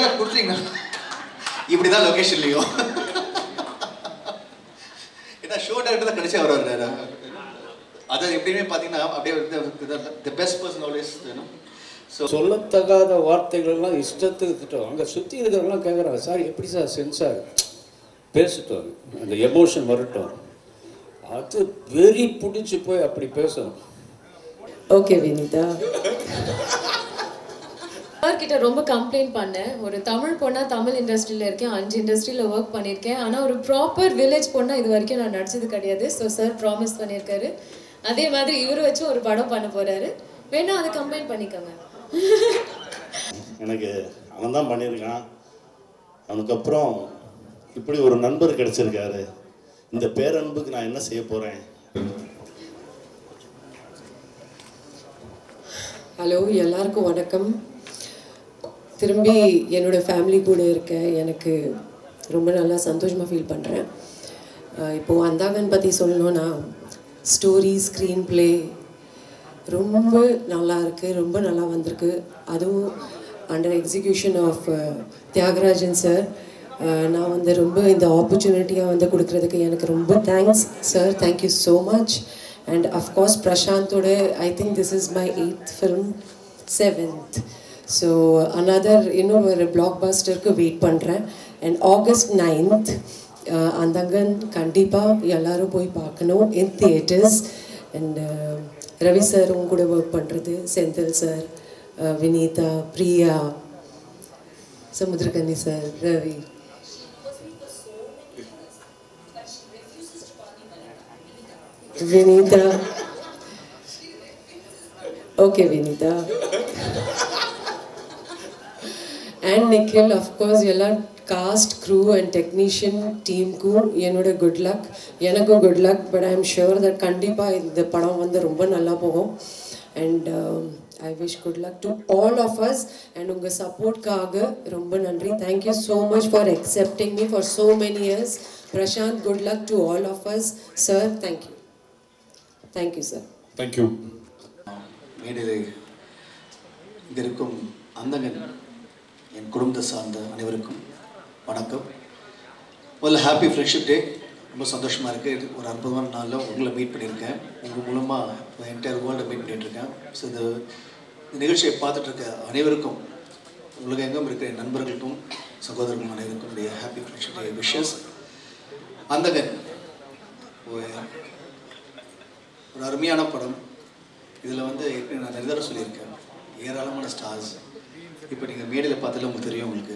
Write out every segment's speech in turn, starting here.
Dialogue கொடுத்தீங்கன்னா இப்படி தான் லொக்கேஷன்லையும் ஏன்னா ஷோ டேரக்டர் தான் கடைசியாக வருவார். அதை எப்படியுமே பார்த்தீங்கன்னா அப்படியே தி பெஸ்ட் பர்சன் ஆல்வேஸ் வேணும். ஸோ சொல்லத்தகாத வார்த்தைகள்லாம் இஷ்டத்துக்கு திட்டம். அங்கே சுற்றி இருக்கிறவங்களாம் கேட்குறாங்க, சார் எப்படி சார் சென்சார் பேசிட்டோம், அந்த எமோஷன் வரட்டும். அது வெறி பிடிச்சி போய் அப்படி பேசணும். ஓகே வினிதா. கிட்ட ரொம்ப கம்ப்ளைண்ட் பண்ணேன். ஒரு தமிழ் பொண்ணா தமிழ் இண்டஸ்ட்ரியில் இருக்கேன், 5 இண்டஸ்ட்ரியில் ஒர்க் பண்ணியிருக்கேன். ஆனால் ஒரு ப்ராப்பர் வில்லேஜ் பொண்ணா இது வரைக்கும் நான் நடிச்சது கிடையாது. ஸோ சார் ப்ராமிஸ் பண்ணியிருக்காரு, அதே மாதிரி இவர் வச்சு ஒரு படம் பண்ண போறாரு. வேணா அதை கம்பைன் பண்ணிக்கோங்க. எனக்கு அவன் தான் பண்ணியிருக்கான். அவனுக்கப்புறம் இப்படி ஒரு நண்பர் கிடைச்சிருக்காரு. இந்த பேரன்புக்கு நான் என்ன செய்ய போகிறேன்? ஹலோ, எல்லாருக்கும் வணக்கம். திரும்பி என்னோடய ஃபேமிலி கூட இருக்கேன். எனக்கு ரொம்ப நல்லா சந்தோஷமாக ஃபீல் பண்ணுறேன். இப்போது அந்தாங்கன் பற்றி சொல்லணுன்னா ஸ்டோரி, ஸ்க்ரீன் ப்ளே ரொம்ப நல்லா இருக்குது, ரொம்ப நல்லா வந்திருக்கு. அதுவும் under execution of Thiagarajan sir. நான் வந்து ரொம்ப இந்த ஆப்பர்ச்சுனிட்டியாக கொடுக்குறதுக்கு எனக்கு ரொம்ப thanks sir. Thank you so much. And of course பிரசாந்தோட I think this is my 8th film, 7th. So another இன்னொரு பிளாக் பஸ்டருக்கு வெயிட் பண்ணுறேன். அண்ட் August 9th அந்தங்கன் கண்டிப்பாக எல்லோரும் போய் பார்க்கணும் in theatres. And Ravi sir உங்க கூட ஒர்க் பண்ணுறது, Senthil sir, Vineetha, Priya, Samuthirakani sir, Ravi. Vineetha, okay Vineetha. And Nikhil, of course எல்லா காஸ்ட், க்ரூ அண்ட் டெக்னீஷியன் டீமுக்கும் என்னோட குட் லக். எனக்கும் good luck. But I am sure that கண்டிப்பாக இந்த படம் வந்து ரொம்ப நல்லா போகும். And I wish good luck to all of us. And உங்கள் சப்போர்ட்காக ரொம்ப நன்றி. Thank you so much for accepting me for so many years. Prashanth, good luck to all of us. Sir, thank you. Thank you sir. Thank you. மேடையில் இங்கே இருக்கும் அந்தங்கன் என் குடும்பத்தை சார்ந்த அனைவருக்கும் வணக்கம். முதல்ல ஹாப்பி ஃப்ரெண்ட்ஷிப் டே. ரொம்ப சந்தோஷமாக இருக்குது. ஒரு அற்புதமான நாளில் உங்களை மீட் பண்ணியிருக்கேன். உங்கள் மூலமாக என்டையர் வேர்ல்டை மீட் பண்ணிகிட்ருக்கேன். ஸோ இந்த நிகழ்ச்சியை பார்த்துட்ருக்க அனைவருக்கும், உலகம் எங்கும் இருக்கிற நண்பர்களுக்கும் சகோதரர்களும் அனைவருக்கும் என்னுடைய ஹாப்பி ஃப்ரெண்ட்ஷிப் டே விஷஸ். அந்தங்கன் ஒரு அருமையான படம். இதில் வந்து எப்படி நான் நிறைய தடவை சொல்லியிருக்கேன், ஏராளமான ஸ்டார்ஸ். இப்போ நீங்கள் மேடையில் பார்த்தாலும் உங்களுக்கு தெரியும். உங்களுக்கு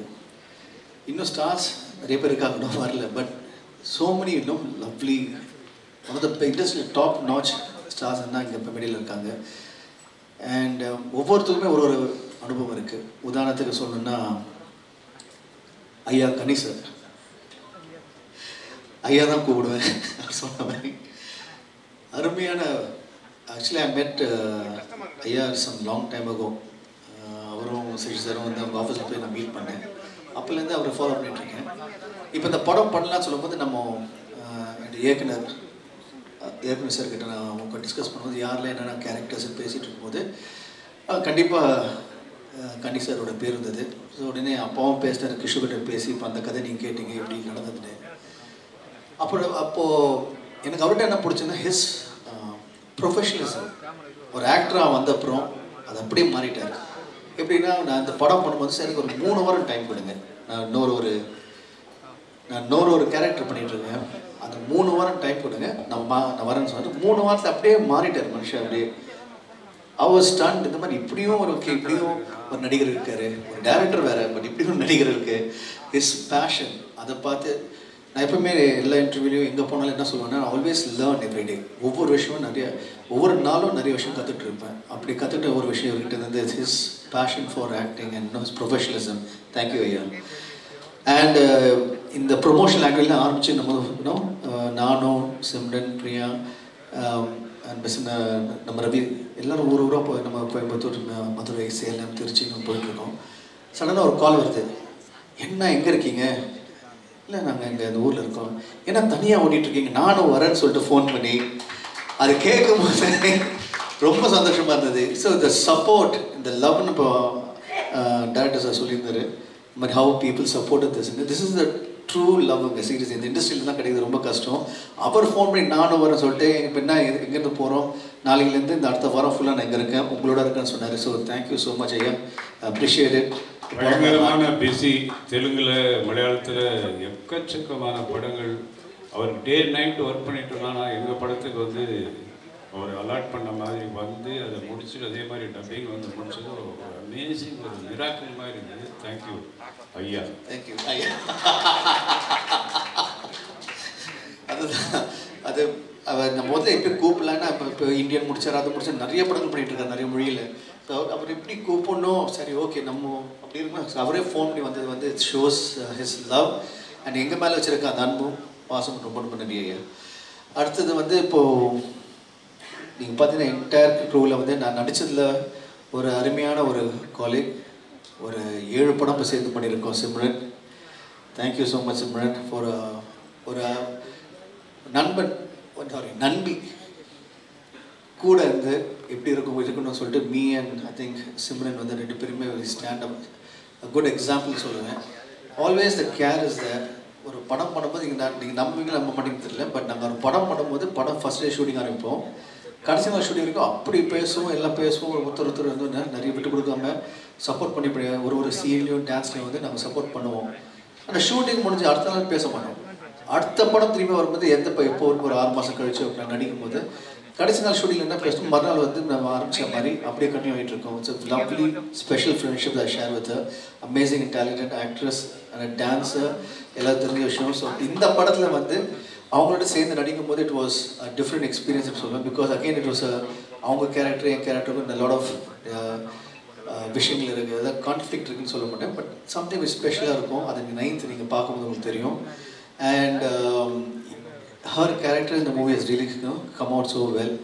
இன்னும் ஸ்டார்ஸ் நிறைய பேர் இருக்காங்க, இன்னும் வரல. பட் ஸோ மெனி இன்னும் lovely, one of the industry top notch stars தான் இங்கே இப்போ மேடையில் இருக்காங்க. அண்ட் ஒவ்வொருத்தருக்குமே ஒரு ஒரு அனுபவம் இருக்குது. உதாரணத்துக்கு சொல்லணுன்னா ஐயா கனி சார், ஐயா தான் கூப்பிடுவேன் சொன்ன மாதிரி. அருமையான, ஆக்சுவலி ஐ மெட் ஐயா சம் லாங் டைம் அகோ. அவரும் சசி சாரும் வந்து அவங்க ஆஃபீஸில் போய் நான் மீட் பண்ணேன். அப்போலேருந்து அவரை ஃபாலோ பண்ணிகிட்ருக்கேன். இப்போ இந்த படம் பண்ணலான்னு சொல்லும்போது நம்ம இயக்குனர் சார்கிட்ட நான் அவங்க டிஸ்கஸ் பண்ணும்போது யாரெல்லாம் என்னென்ன கேரக்டர்ஸ் பேசிகிட்டு இருக்கும்போது கண்டிப்பாக கனி சாரோட பேர் இருந்தது. ஸோ உடனே அப்பாவும் பேசினார், கிஷோர்கிட்ட பேசி இப்போ அந்த கதை நீங்கள் கேட்டீங்க எப்படி நடந்ததுன்னு. அப்போது எனக்கு அவர்கிட்ட என்ன பிடிச்சதுன்னா ஹிஸ் ப்ரொஃபஷனலிசம். ஒரு ஆக்டராக வந்த அப்புறம் அது அப்படியே மாறிட்டார். எப்படின்னா, நான் இந்த படம் பண்ணும்போது சார் எனக்கு ஒரு 3 வாரம் டைம் கொடுங்க, நான் இன்னொரு ஒரு கேரக்டர் பண்ணிகிட்ருக்கேன், அந்த 3 வாரம் டைம் கொடுங்க, நான் வரேன்னு சொல்லிட்டு 3 வாரத்தில் அப்படியே மாறிட்டார் மனுஷன். அப்படியே அவர் ஸ்டாண்ட். இந்த மாதிரி இப்படியும் இப்படியும் ஒரு நடிகர் இருக்கார், ஒரு டேரக்டர் வேறு, பட் இப்படியும் ஒரு நடிகர் இருக்குது. ஹிஸ் பேஷன், அதை பார்த்து நான் எப்பவுமே எல்லா இன்டர்வியூலையும் எங்கே போனாலும் என்ன சொல்லுவேன்னா, ஆல்வேஸ் லேர்ன் எவ்ரிடே. ஒவ்வொரு விஷயமும் ஒவ்வொரு நாளும் நிறைய விஷயம் கற்றுட்டு இருப்பேன். அப்படி கற்றுக்கிட்ட ஒரு விஷயம் இவர்கிட்ட இருந்து his passion for acting and his professionalism. Thank you ஐயா. அண்ட் இந்த ப்ரொமோஷனல் ஆக்டிவில் ஆரம்பித்து நானும் சிம்ரன், பிரியா அண்ட் நம்ம ரவி எல்லோரும் ஊராக போய் நம்ம கோயம்புத்தூர், மதுரை, சேலம், திருச்சி நம்ம போயிட்டுருக்கோம். சடனாக ஒரு கால் வருது, என்ன எங்கே இருக்கீங்க? இல்லை நாங்கள் இங்கே இந்த ஊரில் இருக்கோம். ஏன்னா தனியாக ஓடிட்டுருக்கீங்க, நானும் வரேன்னு சொல்லிட்டு ஃபோன் பண்ணி அது கேட்கும்போது ரொம்ப சந்தோஷமாக இருந்தது. ஸோ இந்த சப்போர்ட், இந்த லவ்னு இப்போ டேரக்டர் சார் சொல்லியிருந்தார், but how people supported this. And this is the true love of the series. இந்த இண்டஸ்ட்ரியில் தான் கிடைக்கிறது ரொம்ப கஷ்டம். அவர் ஃபோன் பண்ணி நானும் வரேன் சொல்லிட்டு இப்போ என்ன எங்கேருந்து போகிறோம், நாளையிலேருந்து இந்த அடுத்த வாரம் ஃபுல்லாக நான் இங்கே இருக்கேன், உங்களோட இருக்கேன்னு சொன்னார். ஸோ தேங்க்யூ ஸோ மச் ஐயா, அப்ரிஷியேட் இட். பயங்கரமான பிஸி, தெலுங்கில் மலையாளத்தில் எக்கச்சக்கமான படங்கள். அவர் டே நைட் ஒர்க் பண்ணிட்டு இருந்தானா எங்கள் படத்துக்கு வந்து அவர் அலாட் பண்ண மாதிரி வந்து அதை முடிச்சுட்டு அதே மாதிரி டப்பிங் வந்து முடிச்சது ஒரு அமேசிங், ஒரு மிராக்கிள் மாதிரி இருந்தது. தேங்க்யூ ஐயா. தேங்க்யூ ஐயா. அதுதான் அது அவர் நம்ம முதல்ல எப்படி கூப்பிடலான்னா, இப்போ இந்தியன் முடிச்சார், அது முடிச்சார், நிறைய படங்கள் பண்ணிகிட்டு இருக்காரு நிறைய மொழியில். ஸோ அவர் எப்படி கூப்பிடணும், சரி ஓகே நம்ம அப்படி இருக்கணும். அவரே ஃபோன் பண்ணி வந்தது வந்து it shows his love and எங்கள் மேலே வச்சுருக்க அந்த அன்பும் பாசம் ரொம்ப ரொம்ப நன்றி ஐயா. அடுத்தது வந்து இப்போது நீங்கள் பார்த்தீங்கன்னா என்டையர் க்ரூவில் வந்து நான் நடித்ததில் ஒரு அருமையான ஒரு காலேஜ், ஒரு 7 படம் இப்போ சேர்ந்து பண்ணியிருக்கோம். Simran, thank you so much Simran for ஒரு நண்பன், சாரி நண்பி கூட இருந்து எப்படி இருக்கணும்னு சொல்லிட்டு me and I think Simran வந்து 2 பேருமே ஸ்டாண்ட் அப் குட் எக்ஸாம்பிள் சொல்லுவேன். Always the care is there. ஒரு படம் பண்ணும்போது நீங்கள் நம்புவீங்களா நம்ப மாட்டேங்குது தெரியல, பட் நாங்கள் ஒரு படம் பண்ணும்போது படம் ஃபஸ்ட் டே ஷூட்டிங் ஆரம்பிப்போம், கடைசி நாள் ஷூட்டிங் இருக்கும். அப்படி பேசுவோம், எல்லாம் பேசுவோம். ஒருத்தர் வந்து நிறைய விட்டு கொடுக்காம சப்போர்ட் பண்ணி ஒரு சீன்லையும் டான்ஸ்லையும் வந்து நாங்கள் சப்போர்ட் பண்ணுவோம். அந்த ஷூட்டிங் முடிஞ்சு அடுத்த நாள் பேச மாட்டோம். அடுத்த படம் திரும்பி வரும்போது எப்போ ஒரு 6 மாதம் கழிச்சு நான் நடிக்கும் போது கடைசி நாள் ஷூட்டிங் என்ன பேசணும், மறுநாள் வந்து நம்ம ஆரம்பித்த மாதிரி அப்படியே கண்டினியூ ஆகிட்டு இருக்கோம். It's lovely special friendship I share with amazing talented actress and dancer, எல்லாம் தெரிஞ்ச விஷயம். ஸோ இந்த படத்தில் வந்து அவங்களோட சேர்ந்து நடிக்கும் போது இட் வாஸ் டிஃப்ரெண்ட் எக்ஸ்பீரியன்ஸ் சொல்லுவேன். பிகாஸ் அகெயின் இட் வாஸ் அவங்க கேரக்டர் என் கேரக்டருக்கும் லாட் ஆஃப் விஷயங்கள் இருக்குது, அதாவது கான்ஃப்ளிக்ட் இருக்குன்னு சொல்ல மாட்டேன், பட் சம்திங் ஸ்பெஷலாக இருக்கும். அது 9th நீங்கள் பார்க்கும்போது உங்களுக்கு தெரியும். அண்ட் ஹர் கேரக்டர் இந்த movie has really come out so well.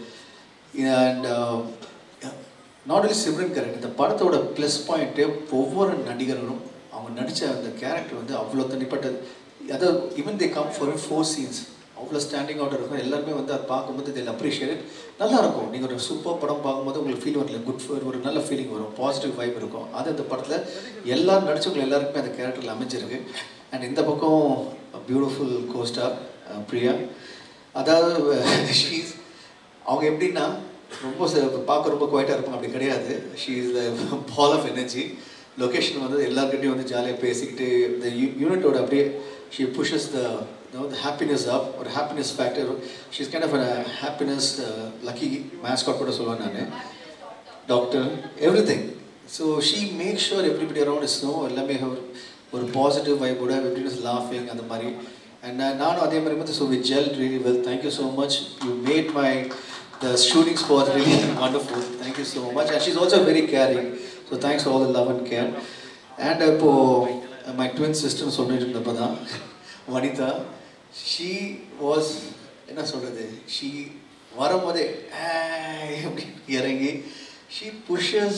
And not only Simran character, இந்த படத்தோட ப்ளஸ் பாயிண்ட்டு ஒவ்வொரு நடிகர்களும் அவங்க நடித்த அந்த கேரக்டர் வந்து அவ்வளோ தனிப்பட்டது. அதாவது even they come for 4 scenes அவ்வளோ ஸ்டாண்டிங் அவுட் இருக்கும். எல்லாருமே வந்து அதை பார்க்கும்போது இதில் அப்ரிஷியேட் நல்லாயிருக்கும். நீங்கள் ஒரு சூப்பர் படம் பார்க்கும்போது உங்களுக்கு ஃபீல் வரல, ஒரு நல்ல ஃபீலிங் வரும், பாசிட்டிவ் வைப் இருக்கும். அது அந்த படத்தில் எல்லாரும் நடிச்சவங்க எல்லாருக்குமே அந்த கேரக்டரில் அமைஞ்சிருக்கு. அண்ட் இந்த பக்கம் பியூட்டிஃபுல் கோஸ்டார் பிரியா, அதாவது ஷீஸ் அவங்க எப்படின்னா ரொம்ப பார்க்க ரொம்ப குவைட்டாக இருப்பாங்க, அப்படி கிடையாது. She is the ball of energy. Location வந்து எல்லாருக்கிட்டையும் வந்து ஜாலியாக பேசிக்கிட்டு இந்த யூனிட்டோட அப்படியே she pushes the the happiness up or happiness factor. She's kind of a happiness lucky mascot கூட சொல்லுவேன் நான், doctor everything. So she makes sure everybody around is எல்லாமே ஒரு பாசிட்டிவ் வைபோட everybody is laughing அந்த மாதிரி. And நானும் அதே மாதிரி வந்து so we gelled really well. Thank you so much. You made the shooting spot really wonderful. Thank you so much. And she's also very caring. So thanks for all the love and care. And இப்போ my twin sister சொல்லிட்டு இருந்தப்போ தான் Vanitha, she was என்ன சொல்கிறது, she வரும்போதே இறங்கி she pushes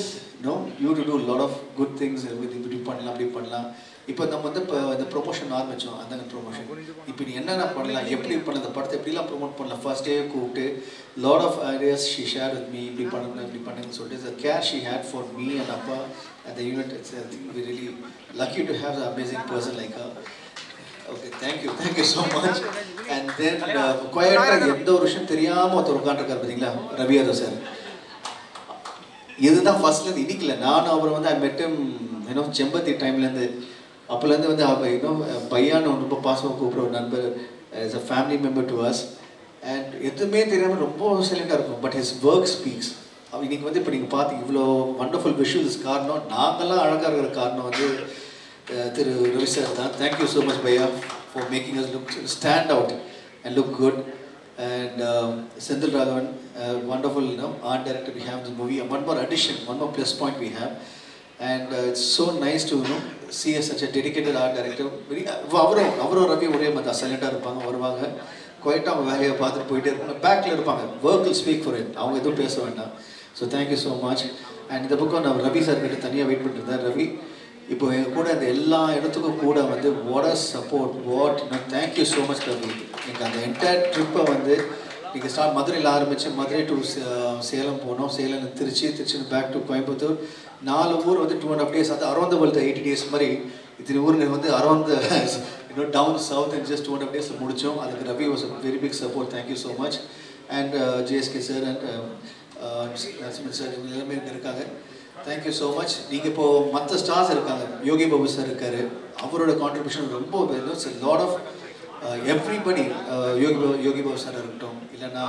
you to do a lot of good things. இப்படி பண்ணலாம் அப்படி பண்ணலாம். இப்போ நம்ம வந்து இப்போ இந்த ப்ரொமோஷன் ஆரம்பித்தோம், அந்த ப்ரொமோஷன் இப்போ நீ என்னென்ன பண்ணலாம், எப்படி பண்ணலாம், இந்த படத்தை எப்படிலாம் ப்ரொமோட் பண்ணலாம், ஃபர்ஸ்ட் டே கூப்பிட்டு lot of ideas she share with me, இப்படி பண்ணணும் இப்படி பண்ணுங்கன்னு சொல்லிட்டு the care she had for me and அப்பா at the unit. I think we really lucky to have an amazing person like her. Okay, thank you so much. And then குவைட்டாக எந்த ஒரு விஷயம் தெரியாமல் ஒருத்தர் உட்காந்துருக்காரு பார்த்தீங்களா, ரவி யாதவ் சார். இதுதான் ஃபர்ஸ்ட்லேருந்து இடிக்கல. நானும் அவர் வந்து ஐ மெட் ஹிம் செம்பத்தி டைம்லேருந்து, அப்போலேருந்து வந்து பையான்னு ரொம்ப பாசமாக கூப்பிட்ற ஒரு நண்பர், is a family member to us. And எதுவுமே தெரியாமல் ரொம்ப சைலண்டாக இருக்கும், பட் ஹிஸ் ஒர்க் ஸ்பீக்ஸ். இன்னைக்கு வந்து இப்போ நீங்கள் பார்த்தீங்க இவ்வளோ வண்டர்ஃபுல் விஷுவல்ஸ் காரணம், நாங்கள்லாம் அழகாக இருக்கிற காரணம் வந்து திரு ரவி சார் தான். Thank you so much Bhaiya for making as look stand out and look good. And Senthil Raghavan, wonderful art director we have in the movie. One more addition, one more plus point we have. And it's so nice to see such a dedicated art director. அவரும் ரவி ஒரே மாதிரி சைலண்டாக இருப்பாங்க, வருவாங்க குவைட்டாக அவங்க வேலையை பார்த்துட்டு போயிட்டே இருப்பாங்க, பேக்கில் இருப்பாங்க. Work will speak for it, அவங்க எதுவும் பேச வேண்டாம். So thank you so much. And இந்த பக்கம் நான் ரவி சார் கிட்ட தனியாக வெயிட் பண்ணிட்டு ரவி இப்போ எங்கள் கூட இந்த எல்லா இடத்துக்கும் கூட வந்து what a support, thank you so much Ravi. நீங்கள் அந்த என்டையர் ட்ரிப்பை வந்து நீங்கள் மதுரையில் ஆரம்பித்து மதுரை டு சேலம் போனோம், சேலம் திருச்சி, திருச்சி பேக் டு கோயம்புத்தூர், 4 ஊர் வந்து 2.5 days, அது அரௌண்ட் த வேர்ல்டு 80 days மாதிரி இத்தனை ஊருங்க வந்து around down south and just 2.5 days முடித்தோம். அதுக்கு Ravi was a very big support. Thank you so much. And JSK sir and Narasimhan sir இவங்க எல்லாமே இருக்காங்க. Thank you so much. நீங்கள் இப்போது மற்ற ஸ்டார்ஸ் இருக்காங்க. யோகி பாபு சார் இருக்கார். அவரோட கான்ட்ரிபியூஷன் ரொம்ப lot of everybody. Yogi Babu sir இருக்கட்டும், இல்லைன்னா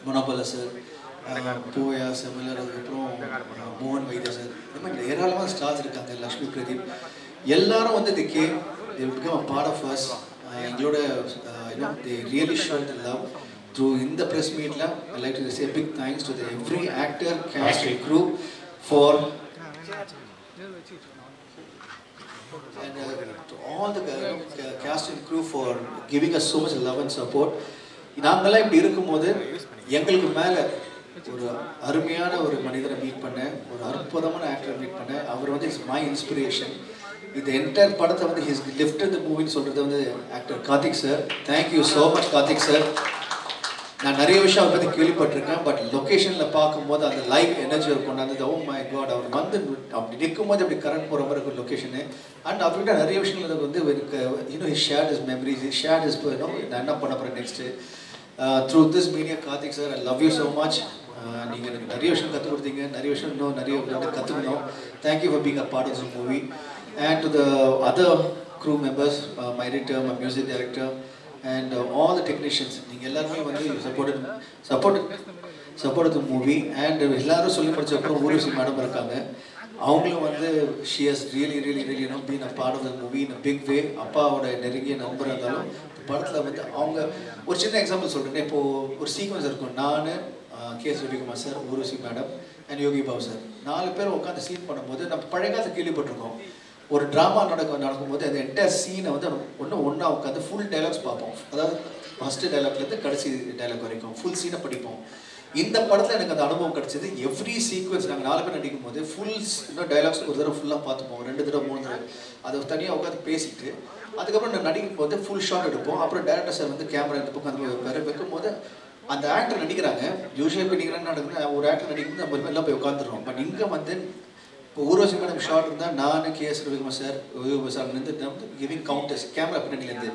மனோபல சார், பூயா செமிலர், அதுக்கப்புறம் மோகன் வைத்தியா சார், இந்த மாதிரி ஏராளமான ஸ்டார்ஸ் இருக்காங்க. லக்ஷ்மி பிரதீப் எல்லாரும் வந்து they came, they become a part of us. எங்களோட they really showed the love through in the press meetல. I'd like to say a big thanks to every actor, cast and crew for and to all the cast and crew for giving us so much love and support. நாங்கெல்லாம் இப்படி இருக்கும்போது எங்களுக்கு மேலே ஒரு அருமையான ஒரு மனிதரை meet பண்ணேன், ஒரு அற்புதமான ஆக்டரை மீட் பண்ணேன். அவர் வந்து இட்ஸ் மை இன்ஸ்பிரேஷன். இந்த என்டையர் படத்தை வந்து ஹிஸ் லிஃப்டட் த மூவின்னு சொல்கிறது வந்து actor Karthik sir. Thank you so much Karthik sir. நான் நிறைய விஷயம் அவரை பற்றி கேள்விப்பட்டிருக்கேன். பட் லொக்கேஷனில் பார்க்கும்போது அந்த லைவ் எனர்ஜி அவர் கொண்டாந்து ஓ மை காட், அவர் வந்து அப்படி நிற்கும்போது அப்படி கரண்ட் போகிற மாதிரி இருக்கும் லொக்கேஷனு. அண்ட் அவர்கிட்ட நிறைய விஷயங்கள் வந்து he shared his memories, he shared his நான் என்ன பண்ண போகிறேன் next. Through this media Karthik sir, I love you so much. நீங்கள் எனக்கு நிறைய விஷயம் கற்றுக் கொடுத்தீங்க, நிறைய விஷயம் இன்னும் நிறைய கற்றுக்கணும். Thank you for being a part of this movie. And to the other crew members, my editor, my music director and all the technicians, நீங்க எல்லாரும் வந்து supported the movie. and எல்லாரும் சொல்லி முடிச்ச அப்புறம் ஊர்வசி மேடம் இருக்காங்க. அவங்களும் வந்து she has really been a part of the movie in a big way. அப்பாவோட நெருங்கிய நண்பராக இருந்தாலும் படத்தில் வந்து அவங்க ஒரு சின்ன எக்ஸாம்பிள் சொல்கிறேன். இப்போது ஒரு சீக்வன்ஸ் இருக்கும். நான் KS Ravikumar sir, Urvashi madam and Yogi Babu sir 4 பேர் உட்காந்து சீன் பண்ணும்போது நம்ம பழைய காலத்தை கேள்விப்பட்டிருக்கோம். ஒரு ட்ராமா நடக்கும்போது அந்த என்டையர் சீனை வந்து ஒன்றா உட்காந்து ஃபுல் டைலாக்ஸ் பார்ப்போம். அதாவது ஃபஸ்ட்டு டைலாக்லேருந்து கடைசி டைலாக் வரைக்கும் ஃபுல் சீனை படிப்போம். இந்த படத்தில் எனக்கு அந்த அனுபவம் கிடச்சிது. எவ்ரி சீக்வன்ஸ் நாங்கள் 4 பேர் நடிக்கும் போது ஃபுல் டைலாக்ஸ் ஒரு தடவை ஃபுல்லாக பார்த்துப்போம், 2 தடவை 3 தடவை அதை தனியாக உட்காந்து பேசிட்டு அதுக்கப்புறம் நான் நடிக்கும் போது ஃபுல் ஷாட் எடுப்போம். அப்புறம் டேரக்டர் சார் வந்து கேமரா இந்த பக்கம் அந்த வைக்கும் போது அந்த ஆக்டர் நடிக்கிறாங்க. யூஸ்வலாக இப்போ நடிக்கிறான்னு நடக்குது, ஒரு ஆக்டர் நடிக்கும்போது நம்ம எல்லாம் போய் உட்காந்துருவோம். பட் இங்கே வந்து இப்போ ஊர்வசி மேடம் ஷார்ட் இருந்தால் நான் கேஎஸ் ரவிக்குமார் சார், யோகி சார் வந்து கிவிங் கவுண்டர்ஸ் கேமரா பின்னாடிலேருந்து.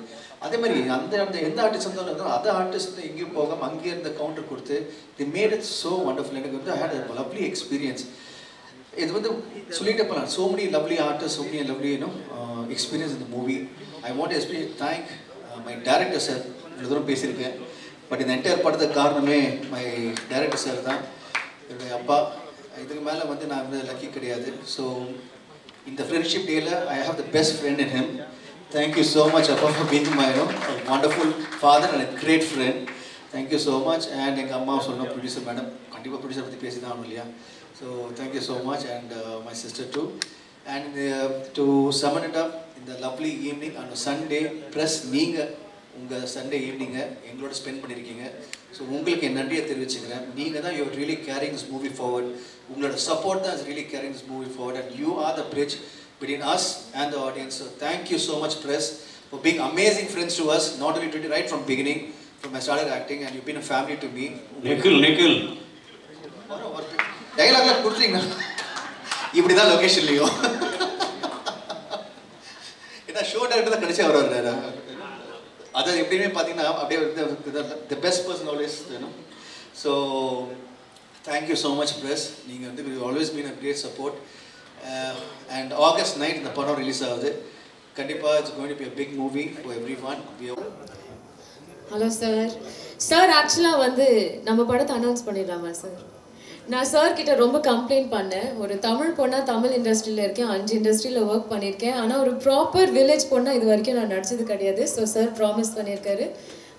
அதே மாதிரி அந்த எந்த ஆர்டிஸ்ட் இருந்தாலும் அந்த ஆர்டிஸ்ட் எங்கேயும் போகாமல் அங்கேயே இருந்த கவுண்டர் கொடுத்து they made it so wonderful. எனக்கு வந்து I had a lovely experience. இது வந்து சொல்லிட்டே போகலாம். So many lovely artist, so many lovely experience இந்த movie. I want especially thank my director sir. இவ்வளோ தூரம் பேசியிருக்கேன். பட் இந்த என்டையர் படத்துக்கு காரணமே மை டைரக்டர் சார் தான், என்னுடைய அப்பா. இதுக்கு மேலே வந்து நான் வந்து லக்கி கிடையாது. ஸோ இந்த ஃப்ரெண்ட்ஷிப் டேயில் I have the best friend in him. Thank you so much அப்பா for being my wonderful father and a great friend. Thank you so much. And எங்கள் அம்மா சொன்னோம் ப்ரொடியூசர் மேடம், கண்டிப்பாக ப்ரொடியூசர் பற்றி பேசி தான் ஆகணும் இல்லையா? So thank you so much. And my sister too. And to sum it up இந்த lovely evening on Sunday plus நீங்கள் உங்கள் சண்டே ஈவினிங்கை எங்களோட ஸ்பெண்ட் பண்ணியிருக்கீங்க. ஸோ உங்களுக்கு என் நன்றியை தெரிவிச்சுக்கிறேன். நீங்கள் தான் you really caring this movie forward. உங்களோட சப்போர்ட் தான் is really caring this movie forward and you are the bridge between us and the audience. So thank you so much press for being amazing friends to us, not only today, right from beginning, from I started acting, and you've been a family to me. Nikhil டயலாக்ல கொடுத்தீங்க இப்படி தான் லொகேஷன்லயோ ஏன்னா show director தான் கடைசியாக வர்றாரு. அது எப்படியுமே பார்த்தீங்கன்னா அப்படியே the best person always. So thank you so much press. நீங்கள் வந்து you always been a great support. And August 9 இந்த படம் ரிலீஸ் ஆகுது. கண்டிப்பாக it's going to be a big movie for everyone. Hello sir. Sir ஆக்சுவலாக வந்து நம்ம படத்தை அனௌன்ஸ் பண்ணிடலாமா சார்? நான் சார் கிட்ட ரொம்ப கம்ப்ளைண்ட் பண்ணேன். ஒரு தமிழ் பொண்ணாக தமிழ் இண்டஸ்ட்ரியில் இருக்கேன், 5 இண்டஸ்ட்ரியில் ஒர்க் பண்ணியிருக்கேன். ஆனால் ஒரு ப்ராப்பர் வில்லேஜ் பொண்ணாக இது வரைக்கும் நான் நடிச்சது கிடையாது. ஸோ சார் ப்ராமிஸ் பண்ணியிருக்காரு.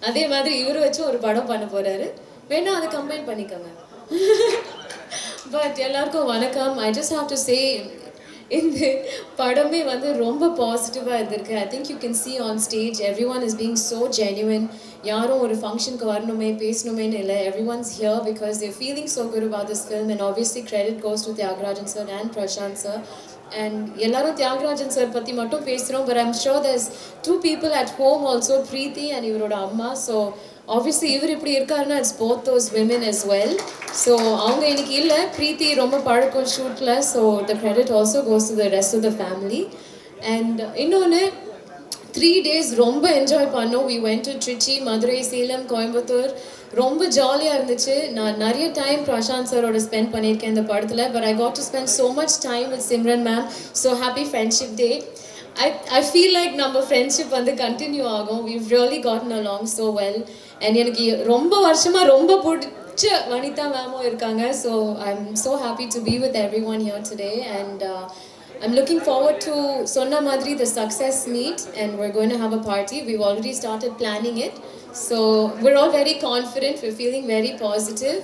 அதே மாதிரி இவர் வச்சு ஒரு படம் பண்ண போகிறாரு. வேணா அதை கம்ப்ளைண்ட் பண்ணிக்கோங்க. பட் எல்லாருக்கும் வணக்கம். I just have to say இந்த படமே வந்து ரொம்ப பாசிட்டிவாக இருந்திருக்கு. I think you can see on stage everyone is being so genuine. யாரும் ஒரு ஃபங்க்ஷனுக்கு வரணுமே பேசணுமேன்னு இல்லை. Everyone's here because they're feeling so good about this film. And obviously credit goes to Thiagarajan sir and Prashanth sir. And எல்லாரும் Thiagarajan sir பற்றி மட்டும் பேசுகிறோம். But I'm sure there's 2 people at home also, Preethi and இவரோட அம்மா. ஸோ obviously இவர் இப்படி இருக்காருன்னா it's both those women as well. So அவங்க இன்னைக்கு இல்லை, பிரீத்தி ரொம்ப பழக்கம் ஷூட்டில். So the credit also goes to the rest of the family. And இன்னொன்று 3 days ரொம்ப என்ஜாய் பண்ணோம். we went to Trichy, Madurai, Salem, Coimbatore. ரொம்ப ஜாலியாக இருந்துச்சு. நான் நிறைய டைம் பிரசாந்த் சாரோட ஸ்பெண்ட் பண்ணியிருக்கேன் இந்த படத்தில். But I got to spend so much time with Simran ma'am. So happy friendship day. I feel like நம்ம friendship வந்து கண்டினியூ ஆகும். we've really gotten along so well. and எனக்கு ரொம்ப வருஷமாக ரொம்ப பிடிச்ச வனிதா மேமும் இருக்காங்க. so I'm so happy to be with everyone here today. and I'm looking forward to Sonna Madri, the success meet, and we're going to have a party. We've already started planning it. So we're all very confident. We're feeling very positive.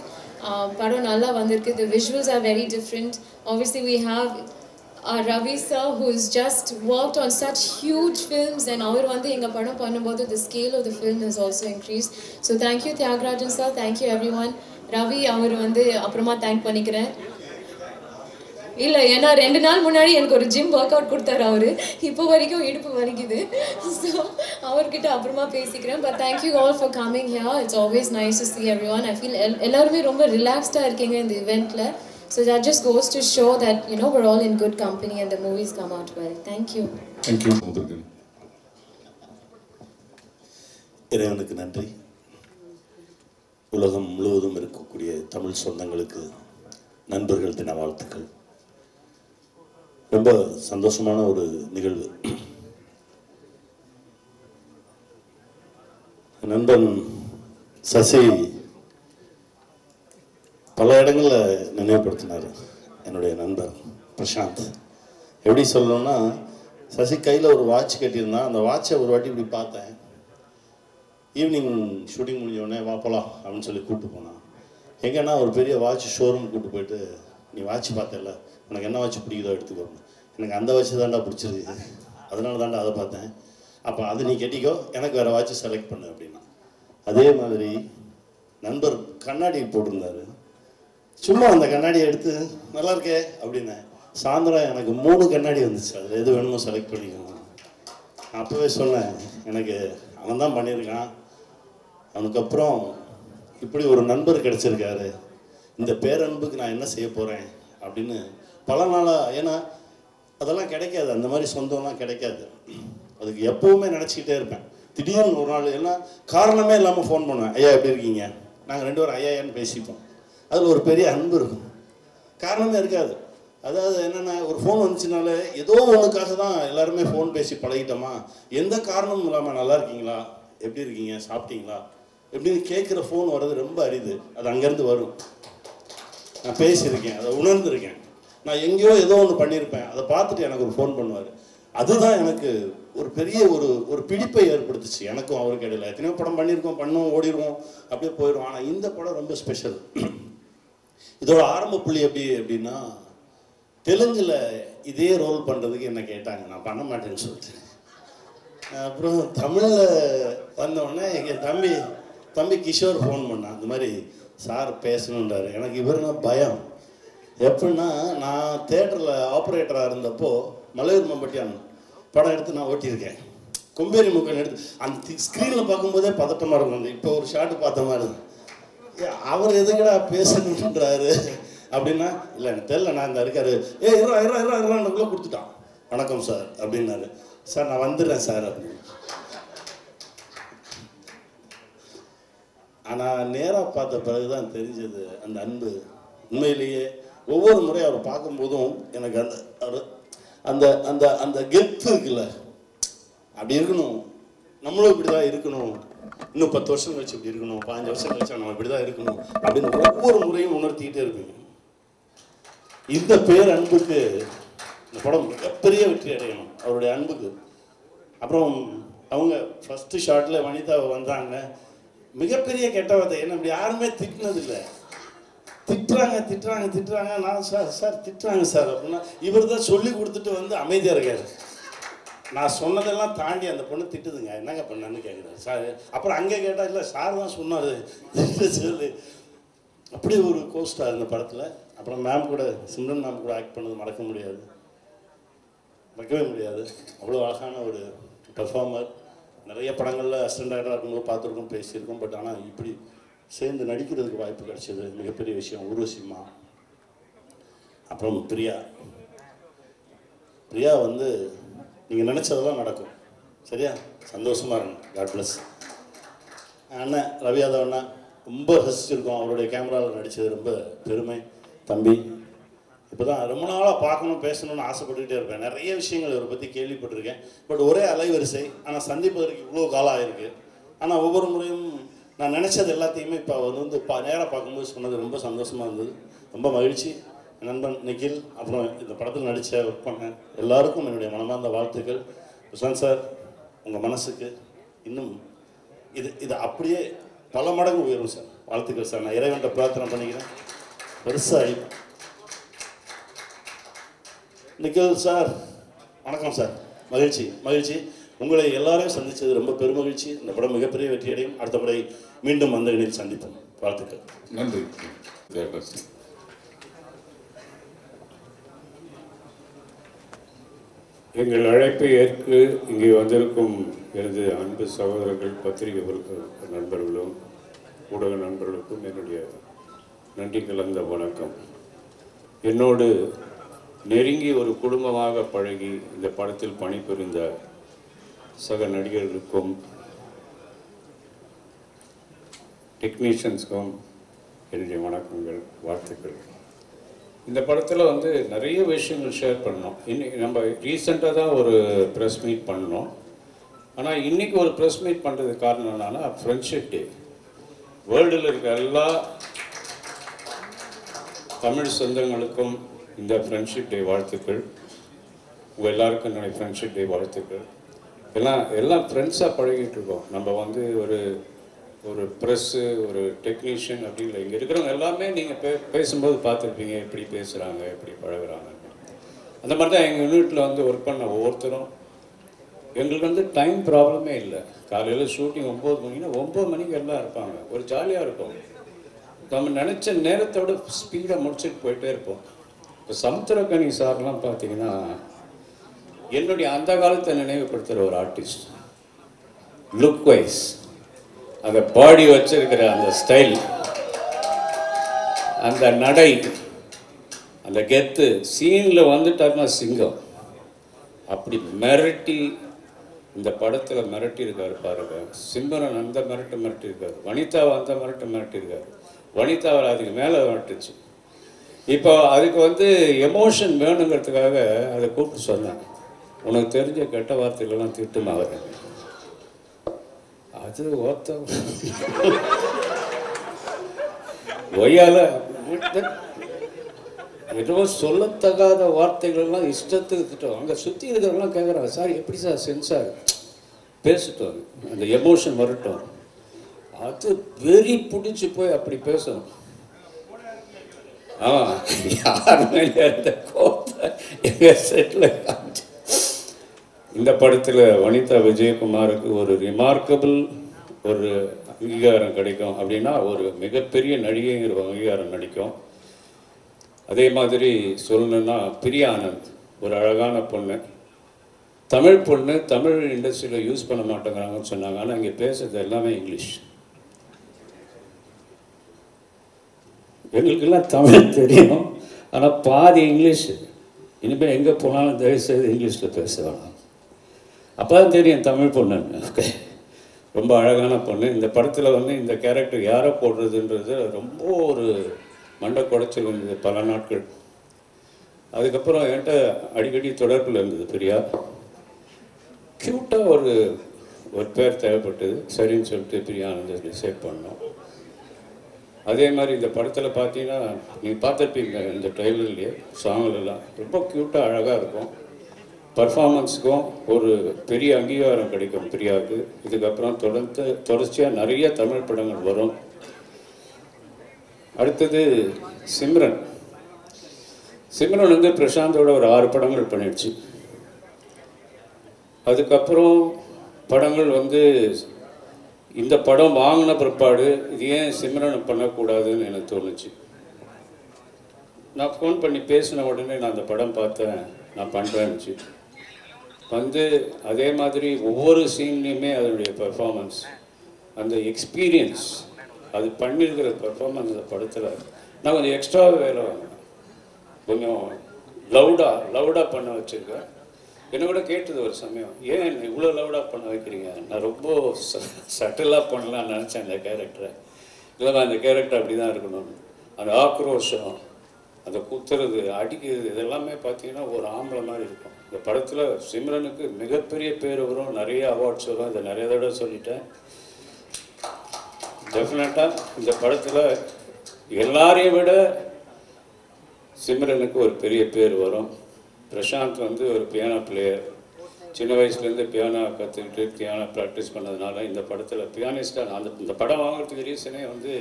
Padam nalla vandirukku. The visuals are very different. Obviously we have Ravi sir, who's just worked on such huge films, and our vandu enga padam pannumbodhu the scale of the film has also increased. So thank you Tyagarajan sir, thank you everyone. Ravi அவர் வந்து அப்புறமா thank பண்ணிக்கிறேன். இல்லை, ஏன்னா 2 நாள் முன்னாடி எனக்கு ஒரு gym work out கொடுத்தாரு அவரு. இப்போ வரைக்கும் இடுப்பு வலிக்குது. ஸோ அவர்கிட்ட அப்புறமா பேசிக்கிறேன். But thank you all for coming here. It's always nice to see everyone. I feel எல்லாருமே ரொம்ப ரிலாக்ஸ்டாக இருக்கீங்க இந்த இவெண்ட்டில். So that just goes to show that we're all in good company and the movies come out well. Thank you. Thank you. இறைவனுக்கு நன்றி. உலகம் முழுவதும் இருக்கக்கூடிய தமிழ் சொந்தங்களுக்கு நண்பர்கள் தின வாழ்த்துக்கள். ரொம்ப சந்தோஷமான ஒரு நிகழ்வு. நண்பன் சசி பல இடங்களில் நினைவுபடுத்தினார். என்னுடைய நண்பர் பிரசாந்த் எப்படி சொல்லணும்னா, சசி கையில் ஒரு வாட்ச் கட்டியிருந்தான். அந்த வாட்சை ஒரு வாட்டி இப்படி பார்த்தேன். ஈவினிங் ஷூட்டிங் முடிஞ்சோடனே வா போகலாம் அப்படின்னு சொல்லி கூப்பிட்டு போனான். எங்கன்னா ஒரு பெரிய வாட்ச் ஷோரூம் கூப்பிட்டு போயிட்டு, நீ வாட்ச் பார்த்தல, எனக்கு என்ன வாட்ச் பிடிக்குதோ எடுத்துக்கோ. எனக்கு அந்த வாட்ச் தாண்டா பிடிச்சிருக்கு, அதனால தாண்டா அதை பார்த்தேன். அப்போ அது நீ கட்டிக்கோ, எனக்கு வேறு வாட்ச் செலக்ட் பண்ணு அப்படின்னா. அதே மாதிரி நண்பர் கண்ணாடி போட்டிருந்தார். சும்மா அந்த கண்ணாடியை எடுத்து நல்லா இருக்கே அப்படின்னேன். சாயந்தரம் எனக்கு 3 கண்ணாடி வந்துச்சு. அதில் எது வேணுமோ செலக்ட் பண்ணிக்கணும். அப்போவே சொன்னேன், எனக்கு அவன் தான் பண்ணியிருக்கான். அதுக்கப்புறம் இப்படி ஒரு நண்பர் கிடச்சிருக்காரு, இந்த பேரன்புக்கு நான் என்ன செய்ய போகிறேன் அப்படின்னு பல நாளாக. ஏன்னா அதெல்லாம் கிடைக்காது, அந்த மாதிரி சொந்தம்லாம் கிடைக்காது. அதுக்கு எப்போவுமே நினச்சிக்கிட்டே இருப்பேன். திடீர்னு ஒரு நாள் எல்லாம் காரணமே இல்லாமல் ஃபோன் பண்ணுவேன். ஐயா எப்படி இருக்கீங்க? நாங்கள் 2 பேரும் ஐயான்னு பேசிப்போம். அதில் ஒரு பெரிய அன்பு இருக்கும். காரணமே இருக்காது. அதாவது என்னென்னா, ஒரு ஃபோன் வந்துச்சுனாலே ஏதோ ஒன்றுக்காக தான் எல்லாருமே ஃபோன் பேசி பழகிட்டோமா. எந்த காரணமும் இல்லாமல் நல்லா இருக்கீங்களா, எப்படி இருக்கீங்க, சாப்பிட்டீங்களா எப்படின்னு கேட்குற ஃபோன் வர்றது ரொம்ப அரிது. அது அங்கேருந்து வரும். நான் பேசியிருக்கேன், அதை உணர்ந்துருக்கேன். நான் எங்கேயோ ஏதோ ஒன்று பண்ணியிருப்பேன், அதை பார்த்துட்டு எனக்கு ஒரு ஃபோன் பண்ணுவார். அதுதான் எனக்கு ஒரு பெரிய ஒரு பிடிப்பை ஏற்படுத்துச்சு. எனக்கும் அவருக்கு இடையில எத்தனையோ படம் பண்ணியிருக்கோம், பண்ணுவோம், ஓடிடுவோம், அப்படியே போயிடுவோம். ஆனால் இந்த படம் ரொம்ப ஸ்பெஷல். இதோட ஆரம்ப புள்ளி அப்படின்னா, தெலுங்கில் இதே ரோல் பண்ணுறதுக்கு என்ன கேட்டாங்க, நான் பண்ண மாட்டேன்னு சொல்லிட்டு. அப்புறம் தமிழில் வந்தோடனே எங்கள் தம்பி கிஷோர் ஃபோன் பண்ணான். அந்த மாதிரி சார் பேசணுன்றாரு. எனக்கு இவருனா பயம். எப்படின்னா, நான் தேட்டரில் ஆப்ரேட்டராக இருந்தப்போ மலையூர் மம்பட்டியான் படம் எடுத்து நான் ஓட்டியிருக்கேன். கொம்பேரி முக்கன் எடுத்து அந்த ஸ்க்ரீனில் பார்க்கும்போதே பதட்டமாக இருக்கும். இப்போ ஒரு ஷாட்டு பார்த்த மாதிரி அவர் எதுக்கடா பேசணுன்றாரு அப்படின்னா, இல்லை எனக்கு தெரியல, நான் இந்த இருக்காரு. இருக்குள்ளே கொடுத்துட்டான். வணக்கம் சார் அப்படின்னாரு. சார் நான் வந்துடுறேன் சார் அப்படின்னு. ஆனால் நேராக பார்த்த பிறகு தான் தெரிஞ்சது அந்த அன்பு. உண்மையிலேயே ஒவ்வொரு முறையும் அவரை பார்க்கும்போதும் எனக்கு அந்த அந்த அந்த கெத்து இருக்குல்ல, அப்படி இருக்கணும், நம்மளும் இப்படி தான் இருக்கணும், இன்னும் 10 வருஷம் கழிச்சு இப்படி இருக்கணும், 15 வருஷம் கழிச்சா நம்ம இப்படி தான் இருக்கணும் அப்படின்னு ஒவ்வொரு முறையும் உணர்த்திக்கிட்டே இருக்குங்க. இந்த பேர் அன்புக்கு இந்த படம் மிகப்பெரிய வெற்றி அடையணும், அவருடைய அன்புக்கு. அப்புறம் அவங்க ஃபஸ்ட்டு ஷாட்டில் வனிதா வந்தாங்க. மிகப்பெரிய கெட்ட வார்த்தை, என்ன இப்படி யாருமே திட்டினதில்லை. திட்டுறாங்க. நான் சார் திட்டுறாங்க சார் அப்படின்னா, இவர் தான் சொல்லி கொடுத்துட்டு வந்து அமைதியாக இருக்காரு. நான் சொன்னதெல்லாம் தாண்டி அந்த பொண்ணு திட்டுதுங்க, என்னங்க பண்ணான்னு கேட்குறாரு சார். அப்புறம் அங்கே கேட்டால், இல்லை சார் தான் சொன்னார் சொல்லி. அப்படி ஒரு கோஸ்டார் இந்த படத்தில். அப்புறம் மேம் கூட, சிம்ரன் மேம் கூட ஆக்ட் பண்ணது மறக்கவே முடியாது. அவ்வளோ அழகான ஒரு பெர்ஃபார்மர். நிறைய படங்களில் அசிஸ்டன்ட் டைரக்டராக இருக்கும்போது பார்த்துருக்கோம், பேசியிருக்கோம். பட் ஆனால் இப்படி சேர்ந்து நடிக்கிறதுக்கு வாய்ப்பு கிடைச்சது மிகப்பெரிய விஷயம். ஊர்வசிமா, அப்புறம் பிரியா வந்து நீங்கள் நினச்சதெல்லாம் நடக்கும். சரியா? சந்தோஷமாக இருங்க. God bless. அண்ணன் ரவி யாதவ் அண்ணா ரொம்ப ரசிச்சிருக்கோம். அவருடைய கேமராவில் நடித்தது ரொம்ப பெருமை. தம்பி இப்போ தான் ரொம்ப நாளாக பார்க்கணும் பேசணும்னு ஆசைப்பட்டுக்கிட்டே இருப்பேன். நிறைய விஷயங்கள் இவரை பற்றி கேள்விப்பட்டிருக்கேன். பட் ஒரே அலைவரிசை, ஆனால் சந்திப்பதற்கு இவ்வளோ காலம் ஆகிருக்கு. ஆனால் ஒவ்வொரு முறையும் நான் நினச்சது எல்லாத்தையுமே இப்போ அவர் வந்து நேராக பார்க்கும்போது சொன்னது ரொம்ப சந்தோஷமாக இருந்தது. ரொம்ப மகிழ்ச்சி. நண்பன் நிகில், அப்புறம் இந்த படத்தில் நடித்த ஒர்க் பண்ண எல்லாருக்கும் என்னுடைய மனமார்ந்த வாழ்த்துக்கள். பிரசாந்த் சார், உங்கள் மனசுக்கு இன்னும் இது அப்படியே பல மடங்கு உயரும் சார். வாழ்த்துக்கள் சார். நான் இறைவன்கிட்ட பிரார்த்தனை பண்ணிக்கிறேன். பெருசாக நிகில் சார், வணக்கம் சார். மகிழ்ச்சி மகிழ்ச்சி. உங்களை எல்லாரையும் சந்தித்தது ரொம்ப பெருமகிழ்ச்சி. இந்த படம் மிகப்பெரிய வெற்றியடையும். அடுத்த முறை மீண்டும் அந்த இணையில் சந்திப்போம். வாழ்த்துக்கள். நன்றி. எங்கள் அழைப்பை ஏற்று இங்கே வந்திருக்கும் எனது அன்பு சகோதரர்கள், பத்திரிகை நண்பர்களும் ஊடக நண்பர்களுக்கும் என்னுடைய நன்றி கலந்த வணக்கம். என்னோடு நெருங்கி ஒரு குடும்பமாக பழகி இந்த படத்தில் பணிபுரிந்த சக நடிகர்களுக்கும் டெக்னீஷியன்ஸ்க்கும் என்னுடைய வணக்கங்கள், வாழ்த்துக்கள். இந்த படத்தில் வந்து நிறைய விஷயங்கள் ஷேர் பண்ணோம். இன்னைக்கு நம்ம ரீசெண்டாக தான் ஒரு ப்ரெஸ் மீட் பண்ணோம். ஆனால் இன்றைக்கி ஒரு ப்ரெஸ் மீட் பண்ணுறதுக்கு காரணம் என்னன்னா, ஃப்ரெண்ட்ஷிப் டே. வேர்ல்டில் இருக்க எல்லா தமிழ் சொந்தங்களுக்கும் இந்த ஃப்ரெண்ட்ஷிப் டே வாழ்த்துக்கள். உங்கள் எல்லாருக்கும் என்னுடைய ஃப்ரெண்ட்ஷிப் டே வாழ்த்துக்கள். எல்லாம் ஃப்ரெண்ட்ஸாக பழகிட்டு இருக்கோம். நம்ம வந்து ஒரு ப்ரெஸ்ஸு, ஒரு டெக்னீஷியன் அப்படி இல்லை. இங்கே இருக்கிறவங்க எல்லாமே நீங்கள் பேசும்போது பார்த்துருப்பீங்க, எப்படி பேசுகிறாங்க, எப்படி பழகுறாங்க. அந்த மாதிரி தான் எங்கள் யூனிட்டில் வந்து ஒர்க் பண்ண ஒவ்வொருத்தரும் எங்களுக்கு வந்து டைம் ப்ராப்ளமே இல்லை. காலையில் ஷூட்டிங் 9 மணின்னா 9 மணிக்கு எல்லாம் இருப்பாங்க. ஒரு ஜாலியாக இருக்கும். நம்ம நினச்ச நேரத்தோட ஸ்பீடாக முடிச்சுட்டு போயிட்டே இருப்போம். இப்போ சமுத்திரக்கனி சார்லாம் பார்த்தீங்கன்னா என்னுடைய அந்த காலத்தை நினைவுபடுத்துகிற ஒரு ஆர்டிஸ்ட். லுக் வைஸ், அந்த பாடி வச்சிருக்கிற அந்த ஸ்டைல், அந்த நடை, அந்த கெத்து, சீனில் வந்துட்டாருன்னா சிங்கம். அப்படி மிரட்டி இந்த படத்தில் மிரட்டி இருக்காரு பாருங்க. சிம்ரன் அந்த மிரட்டி இருக்காரு. வனிதாவை அந்த மிரட்டி இருக்காரு. வனிதாவை அதுக்கு மேலே மிரட்டுச்சு. இப்போ அதுக்கு வந்து எமோஷன் வேணுங்கிறதுக்காக அதை கூப்பிட்டு சொன்னேன். உனக்கு தெரிஞ்ச கெட்ட வார்த்தைகளெல்லாம் திட்டுமா வரேன். அது ஓத்த ஒய்யால ஏதோ சொல்லத்தகாத வார்த்தைகள்லாம் இஷ்டத்துக்கு திட்டம். அங்கே சுற்றி இருக்கிறவங்களாம் கேட்குறாங்க, சார் எப்படி சார் சென்சார் பேசிட்டோம், அந்த எமோஷன் வரட்டும். அது வெறி பிடிச்சி போய் அப்படி பேசணும். யார் மேலே அந்த கோப்பை எங்கள் செட்டில் காமிச்சு. இந்த படத்தில் வனிதா விஜயகுமாருக்கு ஒரு ரிமார்க்கபிள் ஒரு அங்கீகாரம் கிடைக்கும் அப்படின்னா, ஒரு மிகப்பெரிய நடிகைங்கிற அங்கீகாரம் கிடைக்கும். அதே மாதிரி சொல்லணுன்னா, பிரியா ஆனந்த் ஒரு அழகான பொண்ணு, தமிழ் பொண்ணு, தமிழ் இண்டஸ்ட்ரியில் யூஸ் பண்ண மாட்டேங்கிறாங்கன்னு சொன்னாங்க. ஆனால் இங்கே பேசுறது எல்லாமே இங்கிலீஷ். எங்களுக்கெல்லாம் தமிழ் தெரியும், ஆனால் பாதி இங்கிலீஷ். இனிமேல் எங்கே போனாலும் தயவுசெய்து இங்கிலீஷில் பேசுவாங்க. அப்போ தான் தெரியும் தமிழ் பொண்ணுன்னு. ரொம்ப அழகான பொண்ணு. இந்த படத்தில் வந்து இந்த கேரக்டர் யாரை போடுறதுன்றது ரொம்ப ஒரு மண்டை குடைச்சல் இருந்தது பல நாட்கள். அதுக்கப்புறம் என்கிட்ட அடிக்கடி தொடர்பில் இருந்தது பிரியா. க்யூட்டாக ஒரு பேர் தேவைப்பட்டது. சரின்னு சொல்லிட்டு பிரியா ஆனந்த் டிசைட் பண்ணோம். அதே மாதிரி இந்த படத்தில் பார்த்தீங்கன்னா, நீங்கள் பார்த்துருப்பீங்க இந்த ட்ரெய்லர்லேயே, சாங்கிலெல்லாம் ரொம்ப க்யூட்டாக அழகாக இருக்கும். பர்ஃபார்மன்ஸுக்கும் ஒரு பெரிய அங்கீகாரம் கிடைக்கும் பிரியாவுக்கு. இதுக்கப்புறம் தொடர்ச்சியாக நிறைய தமிழ் படங்கள் வரும். அடுத்தது சிம்ரன் வந்து பிரசாந்தோட ஒரு 6 படங்கள் பண்ணிடுச்சு. அதுக்கப்புறம் படங்கள் வந்து இந்த படம் வாங்கின பிற்பாடு இது ஏன் சிம்ரன் பண்ணக்கூடாதுன்னு எனக்கு தோணுச்சு. நான் ஃபோன் பண்ணி பேசின உடனே நான் அந்த படம் பார்த்தேன், நான் பண்ணுறேன்னுச்சு. வந்து அதே மாதிரி ஒவ்வொரு சீன்லேயுமே அதனுடைய பெர்ஃபார்மன்ஸ், அந்த எக்ஸ்பீரியன்ஸ், அது பண்ணியிருக்கிற பெர்ஃபார்மன்ஸ் அந்த படத்தில் நான் கொஞ்சம் எக்ஸ்ட்ரா வேலை வாங்கினேன். கொஞ்சம் லவுடாக பண்ண வச்சுருக்கேன். என்ன கூட கேட்டது ஒரு சமயம், ஏன் இவ்வளோ லவுடாக பண்ண வைக்கிறீங்க? நான் ரொம்ப சட்டிலாக பண்ணலான்னு நினச்சேன் இந்த கேரக்டரை. இல்லைனா அந்த கேரக்டர் அப்படி தான் இருக்கணும். அந்த ஆக்ரோஷம், அந்த குத்துறது, அடிக்கிறது, இதெல்லாமே பார்த்தீங்கன்னா ஒரு ஆம்பளை மாதிரி இருக்கும். இந்த படத்தில் சிம்ரனுக்கு மிகப்பெரிய பேர் வரும், நிறைய அவார்ட்ஸ் வரும். இதை நிறைய தடவை சொல்லிட்டேன். டெஃபினட்டாக இந்த படத்தில் எல்லாரையும் விட சிம்ரனுக்கு ஒரு பெரிய பேர் வரும். பிரசாந்த் வந்து ஒரு பியானோ பிளேயர். சின்ன வயசுலேருந்து பியானோ கற்றுக்கிட்டு பியானோ ப்ராக்டிஸ் பண்ணதுனால இந்த படத்தில் பியானிஸ்டாக இந்த படம் வாங்குறதுக்கு ரீசனே வந்து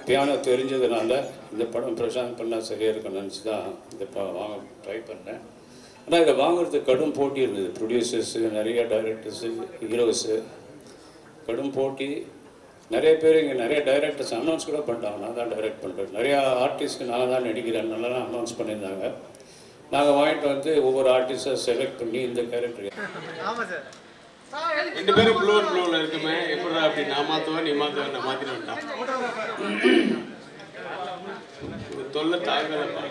பியானோ தெரிஞ்சதுனால இந்த படம் பிரசாந்த் பண்ணால் சரியாக இருக்கும்னு நினச்சி தான் இந்த வாங்க ட்ரை பண்ணேன். ஆனால் இதை வாங்குறதுக்கு கடும் போட்டி இருந்தது. ப்ரொடியூசர்ஸு, நிறைய டைரக்டர்ஸு, ஹீரோஸு, கடும் போட்டி. நிறைய பேர் இங்கே நிறைய டைரக்டர்ஸ் அனௌன்ஸ் கூட பண்ணிட்டாங்க. நான் தான் டைரக்ட் பண்ணுறேன். நிறையா ஆர்டிஸ்ட்டு நான் தான் நடிக்கிறேன் நல்லா அனௌன்ஸ் பண்ணியிருந்தாங்க. நாங்கள் வாங்கிட்டு வந்து ஒவ்வொரு ஆர்டிஸ்டாக செலக்ட் பண்ணி இந்த கேரக்டர். ஆமாம் சார், 2 பேரும் ப்ளூவில் இருக்குமே, எப்படா அப்படி நான் மாற்றுவேன் நீ மாற்றுவேன், நான் மாற்றிட்டு வந்துட்டான். தொல்லை தாங்கலப்பா.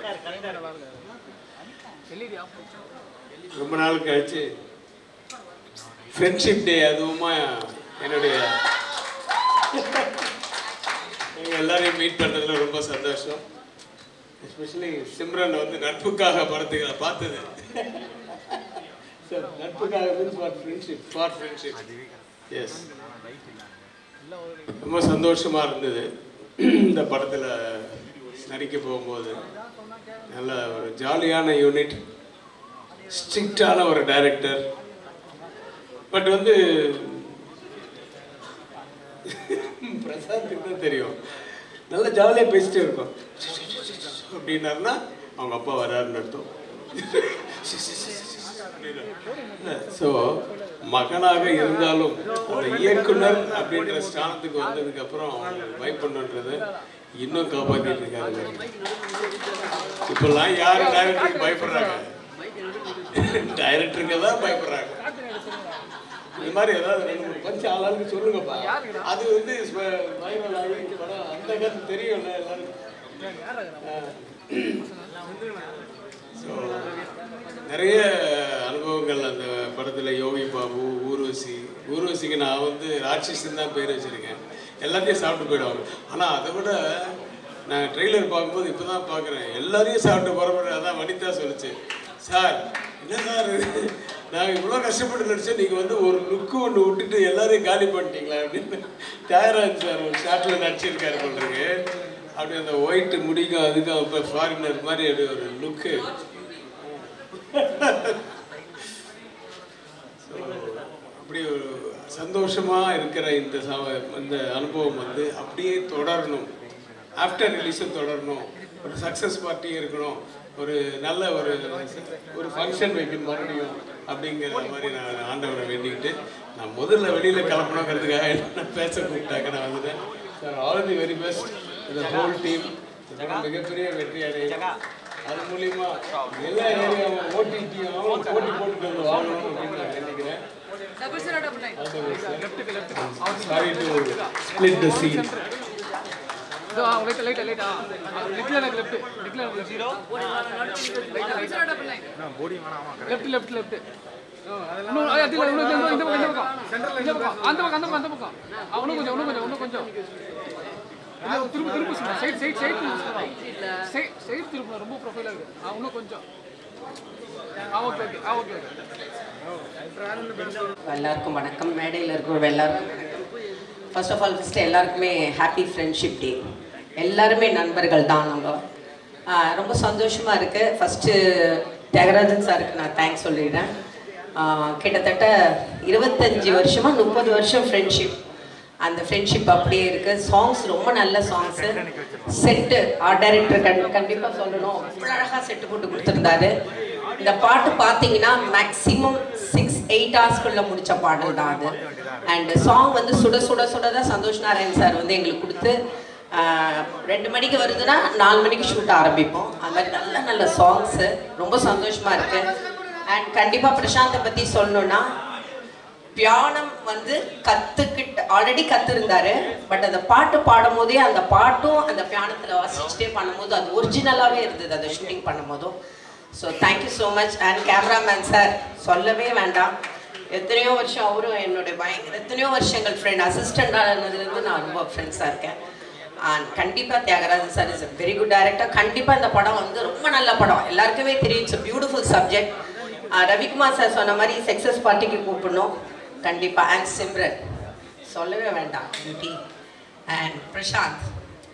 ரொம்ப நாள் கழிச்சு ஃப்ரெண்ட்ஷிப் டே, அதுவுமா என்னுடைய நீங்கள் எல்லாரையும் மீட் பண்ணுறதுல ரொம்ப சந்தோஷம். எஸ்பெஷலி சிம்ரன் வந்து நட்புக்காக படத்துக்கு பார்த்தது. நட்புக்காக ஃபார் ஃப்ரெண்ட்ஷிப். எஸ், ரொம்ப சந்தோஷமாக இருந்தது இந்த படத்தில் நடிக்க போகும்போது. நல்ல ஒரு ஜாலியான யூனிட், ஸ்ட்ரிக்டான ஒரு டைரக்டர். பட் வந்து பிரசாந்துக்கு தான் தெரியும், நல்லா ஜாலியாக பேசிட்டே இருக்கோம். அப்படின்னாருன்னா அவங்க அப்பா வர்றாருன்னு அர்த்தம். ஸோ மகனாக இருந்தாலும் அந்த இயக்குனர் அப்படின்ற ஸ்தானத்துக்கு வந்ததுக்கப்புறம் வைப் பண்ணுன்றது இன்னும் காப்பாற்றிட்டு இருக்காரு. இப்பெல்லாம் யாரும் டைரக்டருக்கு பயப்படுறாங்க, டைரக்டருக்கு தான் பயப்படுறாங்க. இந்த மாதிரி ஏதாவது 2-3 பஞ்சு ஆளாளுக்கு சொல்லுங்கப்பா. அது வந்து வைரல் ஆகி படம் அந்த கருத்து தெரியும்ல எல்லாருக்கும். நிறைய அனுபவங்கள் அந்த படத்தில். யோகி பாபு, ஊர்வசிக்கு நான் வந்து ராட்சசன் தான் பேர் வச்சுருக்கேன். எல்லாத்தையும் சாப்பிட்டு போயிடுவாங்க. ஆனால் அதை விட நான் ட்ரெய்லர் பார்க்கும்போது இப்போ தான் பார்க்குறேன், எல்லாரையும் சாப்பிட்டு போகிற. அதான் வனிதா சொல்லிச்சு, சார் என்ன சார் நாங்கள் இவ்வளோ கஷ்டப்பட்டு நடிச்சோம், நீங்கள் வந்து ஒரு லுக்கு ஒன்று விட்டுட்டு எல்லாரையும் காலி பண்ணிட்டீங்களா அப்படின்னு. தியாகராஜ் சார் ஒரு ஷார்ட்டில் நடிச்சிருக்காரு போன்றிருக்கு. அப்படி அந்த ஒயிட்டு முடிக்கும் அதுக்கும் இப்போ ஃபாரினர் மாதிரி அப்படி ஒரு லுக்கு. அப்படி ஒரு சந்தோஷமாக இருக்கிற இந்த அனுபவம் வந்து அப்படியே தொடரணும். ஆஃப்டர் ரிலீஸும் தொடரணும். ஒரு சக்ஸஸ் பார்ட்டியும் இருக்கணும். ஒரு நல்ல ஒரு ஃபங்க்ஷன் வைக்கணும் மறுபடியும் அப்படிங்கிற மாதிரி நான் ஆண்டவரை வேண்டிக்கிட்டு, நான் முதல்ல வெளியில் கிளம்பணுங்கிறதுக்காக என்ன பேச கூப்பிட்டாங்க. நான் வந்துட்டேன். Sir, all the very best இந்த ஹோல் டீம். மிகப்பெரிய வெற்றி அடையும். அது மூலிமா எல்லா ஏரியாவும் ஓடிடியும் போட்டி போட்டு வாங்கணும் அப்படின்னு நான் நினைக்கிறேன். Sorry to split the scene. எல்லாருக்கும் வணக்கம். மேடையில் இருக்கிற எல்லாருக்கும் ஃபர்ஸ்ட் ஆஃப் ஆல் எல்லாருக்குமே ஹாப்பி ஃப்ரெண்ட்ஷிப் டே. எல்லாருமே நண்பர்கள் தான். நம்ம ரொம்ப சந்தோஷமாக இருக்குது. ஃபஸ்ட்டு தியாகராஜன் சாருக்கு நான் தேங்க்ஸ் சொல்லிடுறேன். கிட்டத்தட்ட 25 வருஷமாக 30 வருஷம் ஃப்ரெண்ட்ஷிப். அந்த ஃப்ரெண்ட்ஷிப் அப்படியே இருக்குது. சாங்ஸ் ரொம்ப நல்ல சாங்ஸு. செட்டு ஆர்ட் டைரக்டர் கண்டிப்பாக சொல்லணும், அவ்வளோ அழகாக செட்டு போட்டு கொடுத்துருந்தாரு. இந்த பாட்டு பார்த்தீங்கன்னா மேக்ஸிமம் 6-8 ஹவர்ஸ்க்குள்ளே முடித்த பாடல் தான் அது. அண்ட் சாங் வந்து சுட சுட சுட தான் சந்தோஷ் நாராயண் சார் வந்து எங்களுக்கு கொடுத்து 2 மணிக்கு வருதுன்னா 4 மணிக்கு ஷூட் ஆரம்பிப்போம். அது மாதிரி நல்ல நல்ல சாங்ஸு. ரொம்ப சந்தோஷமாக இருக்குது. அண்ட் கண்டிப்பாக பிரசாந்தை பற்றி சொல்லணுன்னா, பியானம் வந்து ஆல்ரெடி கற்றுருந்தாரு. பட் அந்த பாட்டு பாடும் போதே அந்த பாட்டும் அந்த பியானத்தில் வாசிச்சுட்டே பண்ணும்போது அது ஒரிஜினலாகவே இருந்தது. அதை ஷூட்டிங் பண்ணும்போதும் so thank you so much. And cameraman sir சொல்லவே வேண்டாம், எத்தனையோ வருஷம் அவரும் என்னுடைய எத்தனையோ வருஷங்கள் ஃப்ரெண்ட், அசிஸ்டண்டாக இருந்ததுலேருந்து நான் ரொம்ப ஃப்ரெண்ட்ஸாக இருக்கேன். அண்ட் கண்டிப்பாக Thiagarajan sir is a very good director. கண்டிப்பாக இந்த படம் வந்து ரொம்ப நல்ல படம், எல்லாருக்குமே தெரியும். It's a beautiful subject. Ravikumar sir சொன்ன மாதிரி சக்ஸஸ் பார்ட்டிக்கு கூப்பிடணும் கண்டிப்பாக. அண்ட் சிம்ரன் சொல்லவே வேண்டாம், beauty. And Prashanth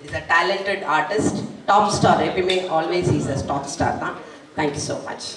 is a talented artist, top star. எப்பயுமே always is a top star தான். Thank you so much.